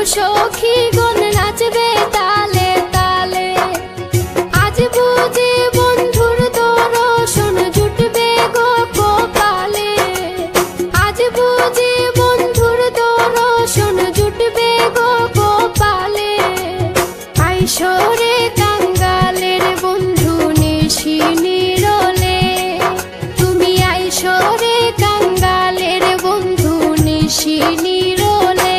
সখী গণ নাচবে তালে তালে। আজ বুঝি বন্ধুর দর্শন জুটবে গো কপালে। আজ বুঝি বন্ধুর দর্শন জুটবে গো কপালে। আইসরে কাঙ্গালের বন্ধু নিশি নিরলে। তুমি আইসরে কাঙ্গালের বন্ধু নিশি নিরলে।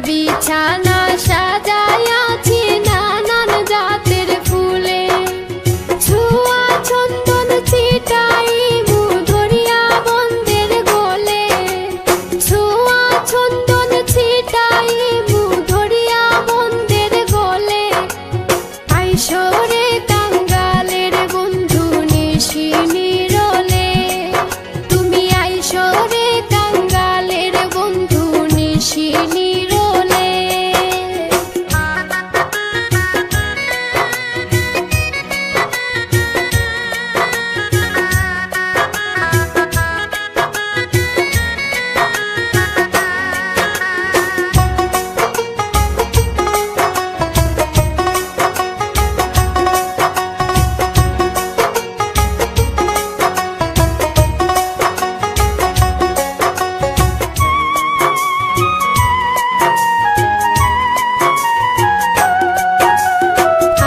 বিছানা সাজাইয়াছি নানান জাতের ফুলে। ছোঁয়া চন্দন ছিটাই ধরিয়া বন্ধের গোলে। ছোঁয়া চন্দন ছিটাই ধরিয়া বন্ধের গোলে। আইসরে কাঙ্গালের বন্ধু নিশি নিরলে। তুমি আইসরে কাঙ্গালের বন্ধু নিশি নিরলে।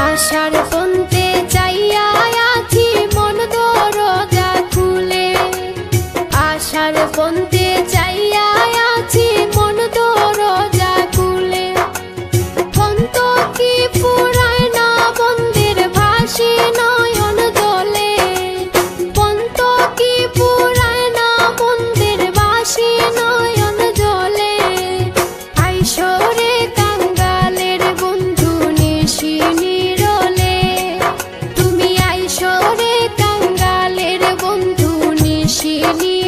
আশার পন্থে চাইয়া আছি মন দরজা খুলে। আশার পন্থে চাইয়া আছি মন দরজা খুলে। পন্ত কি ফুরায় না বন্ধের ভাসি নয়ন জলে। পন্ত কি ফুরায় না বন্ধের ভাসি নয়ন জলে। আইসরে কাঙ্গালের বন্ধু নিশি নিরলে। তুমি আইসরে কাঙ্গালের বন্ধু নিশি নিরলে।